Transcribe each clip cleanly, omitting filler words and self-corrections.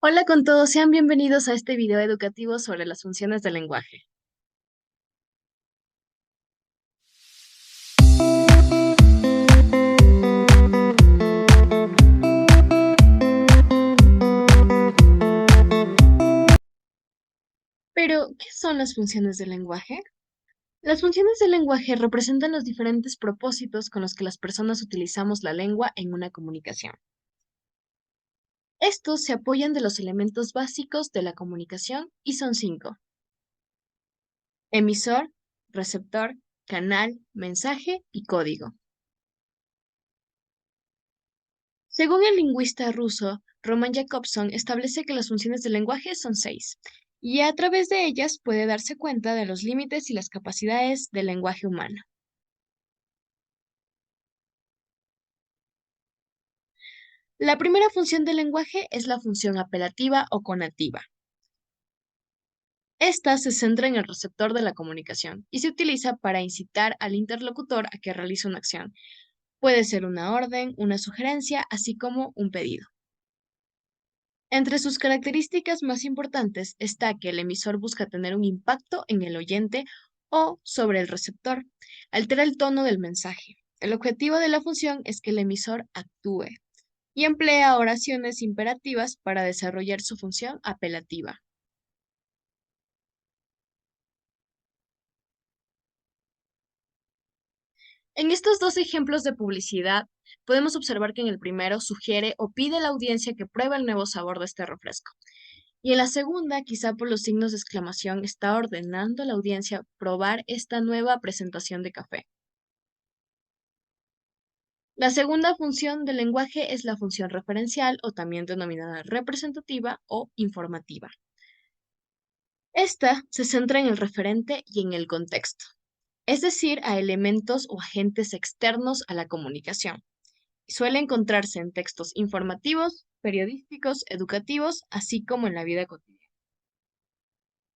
Hola con todos, sean bienvenidos a este video educativo sobre las funciones del lenguaje. Pero, ¿qué son las funciones del lenguaje? Las funciones del lenguaje representan los diferentes propósitos con los que las personas utilizamos la lengua en una comunicación. Estos se apoyan de los elementos básicos de la comunicación y son cinco: emisor, receptor, canal, mensaje y código. Según el lingüista ruso Roman Jakobson, establece que las funciones del lenguaje son seis, y a través de ellas puede darse cuenta de los límites y las capacidades del lenguaje humano. La primera función del lenguaje es la función apelativa o conativa. Esta se centra en el receptor de la comunicación y se utiliza para incitar al interlocutor a que realice una acción. Puede ser una orden, una sugerencia, así como un pedido. Entre sus características más importantes está que el emisor busca tener un impacto en el oyente o sobre el receptor. Altera el tono del mensaje. El objetivo de la función es que el emisor actúe y emplea oraciones imperativas para desarrollar su función apelativa. En estos dos ejemplos de publicidad, podemos observar que en el primero sugiere o pide a la audiencia que pruebe el nuevo sabor de este refresco. Y en la segunda, quizá por los signos de exclamación, está ordenando a la audiencia probar esta nueva presentación de café. La segunda función del lenguaje es la función referencial o también denominada representativa o informativa. Esta se centra en el referente y en el contexto, es decir, a elementos o agentes externos a la comunicación. Suele encontrarse en textos informativos, periodísticos, educativos, así como en la vida cotidiana.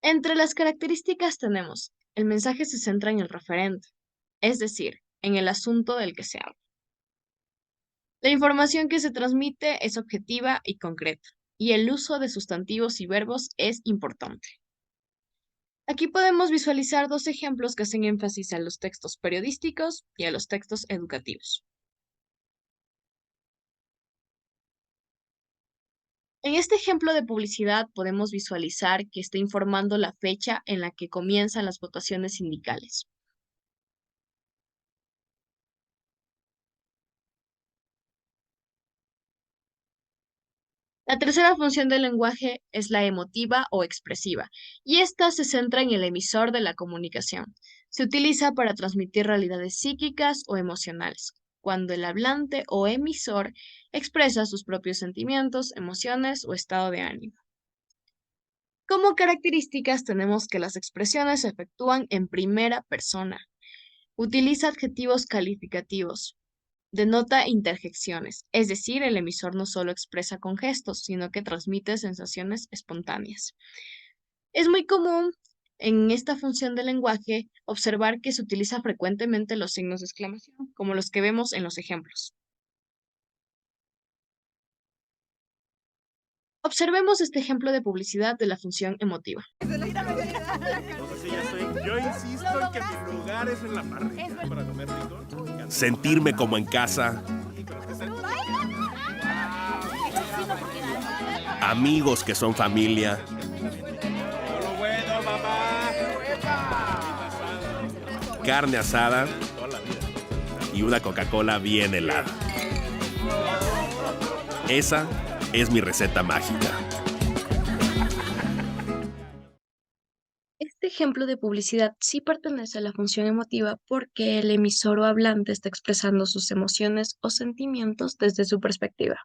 Entre las características tenemos: el mensaje se centra en el referente, es decir, en el asunto del que se habla. La información que se transmite es objetiva y concreta, y el uso de sustantivos y verbos es importante. Aquí podemos visualizar dos ejemplos que hacen énfasis a los textos periodísticos y a los textos educativos. En este ejemplo de publicidad podemos visualizar que está informando la fecha en la que comienzan las votaciones sindicales. La tercera función del lenguaje es la emotiva o expresiva, y esta se centra en el emisor de la comunicación. Se utiliza para transmitir realidades psíquicas o emocionales, cuando el hablante o emisor expresa sus propios sentimientos, emociones o estado de ánimo. Como características tenemos que las expresiones se efectúan en primera persona. Utiliza adjetivos calificativos. Denota interjecciones, es decir, el emisor no solo expresa con gestos, sino que transmite sensaciones espontáneas. Es muy común en esta función del lenguaje observar que se utiliza frecuentemente los signos de exclamación, como los que vemos en los ejemplos. Observemos este ejemplo de publicidad de la función emotiva. Entonces sí, ya estoy. Yo insisto en que mi lugar es en la parrilla para comer rico. Sentirme como en casa, amigos que son familia, Todo bueno, mamá. carne asada Toda la vida. y una Coca-Cola bien helada. Esa es mi receta mágica. Este ejemplo de publicidad sí pertenece a la función emotiva porque el emisor o hablante está expresando sus emociones o sentimientos desde su perspectiva.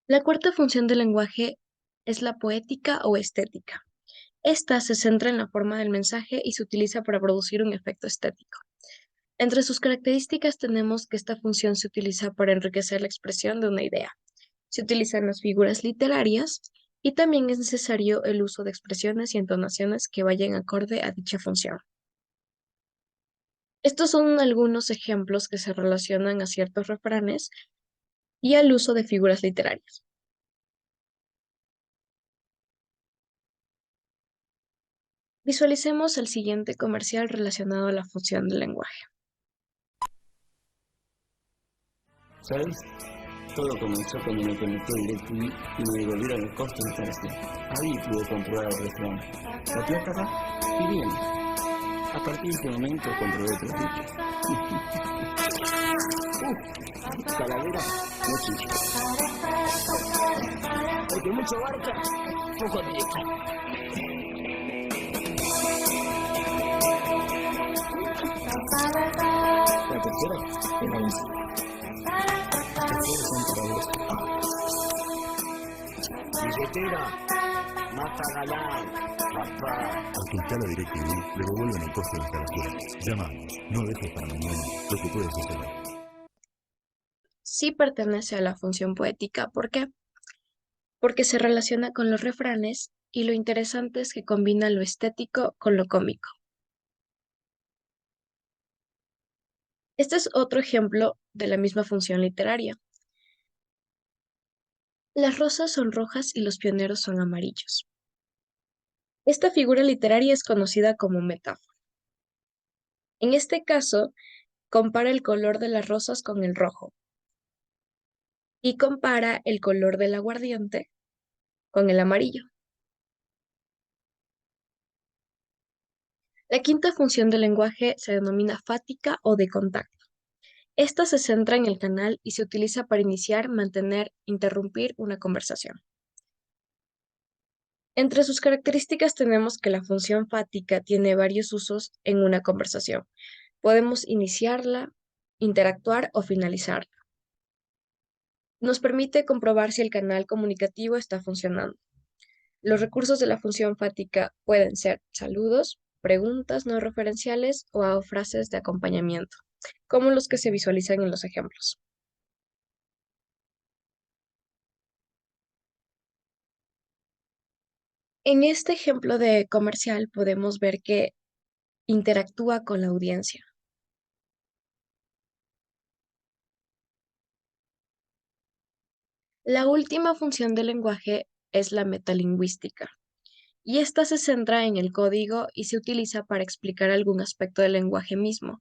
La cuarta función del lenguaje es la poética o estética. Esta se centra en la forma del mensaje y se utiliza para producir un efecto estético. Entre sus características tenemos que esta función se utiliza para enriquecer la expresión de una idea. Se utilizan las figuras literarias y también es necesario el uso de expresiones y entonaciones que vayan acorde a dicha función. Estos son algunos ejemplos que se relacionan a ciertos refranes y al uso de figuras literarias. Visualicemos el siguiente comercial relacionado a la función del lenguaje. ¿Sabes? Todo comenzó cuando me conecté a DirecTV y me devolvieron el costo de instalación. Ahí pude comprobar el refrán. La plata va y viene. A partir de ese momento comprobé otro dicho. Calavera, no chiste. Porque mucho barca, poco aprieta. La tercera es la última. Billetera, mata galán, papá. Al que instala DirecTV, le devuelven el costo de instalación. Llama, no dejes para mañana lo que puedes hacer. Sí pertenece a la función poética. ¿Por qué? Porque se relaciona con los refranes y lo interesante es que combina lo estético con lo cómico. Este es otro ejemplo de la misma función literaria. Las rosas son rojas y los pioneros son amarillos. Esta figura literaria es conocida como metáfora. En este caso, compara el color de las rosas con el rojo y compara el color del aguardiente con el amarillo. La quinta función del lenguaje se denomina fática o de contacto. Esta se centra en el canal y se utiliza para iniciar, mantener, interrumpir una conversación. Entre sus características tenemos que la función fática tiene varios usos en una conversación. Podemos iniciarla, interactuar o finalizarla. Nos permite comprobar si el canal comunicativo está funcionando. Los recursos de la función fática pueden ser saludos, preguntas no referenciales o frases de acompañamiento, como los que se visualizan en los ejemplos. En este ejemplo de comercial podemos ver que interactúa con la audiencia. La última función del lenguaje es la metalingüística, y esta se centra en el código y se utiliza para explicar algún aspecto del lenguaje mismo.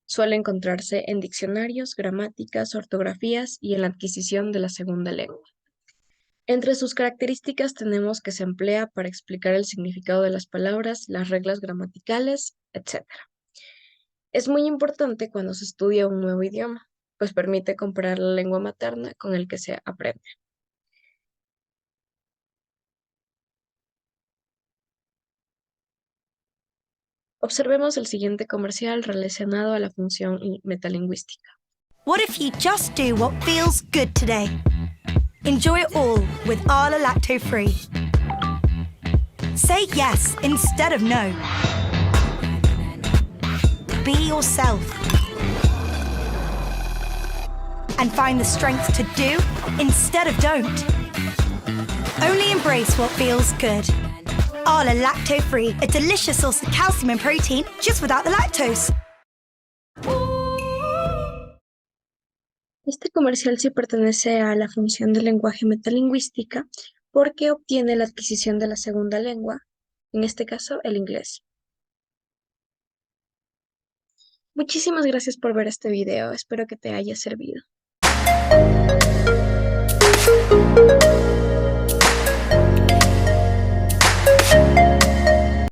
Suele encontrarse en diccionarios, gramáticas, ortografías y en la adquisición de la segunda lengua. Entre sus características tenemos que se emplea para explicar el significado de las palabras, las reglas gramaticales, etc. Es muy importante cuando se estudia un nuevo idioma, pues permite comparar la lengua materna con el que se aprende. Observemos el siguiente comercial relacionado a la función metalingüística. What if you just do what feels good today? Enjoy it all with Arla Lacto Free. Say yes instead of no. Be yourself. And find the strength to do instead of don't. Only embrace what feels good. Arla Lacto Free, a delicious source of calcium and protein just without the lactose. Este comercial sí pertenece a la función de lenguaje metalingüística porque obtiene la adquisición de la segunda lengua, en este caso el inglés. Muchísimas gracias por ver este video, espero que te haya servido.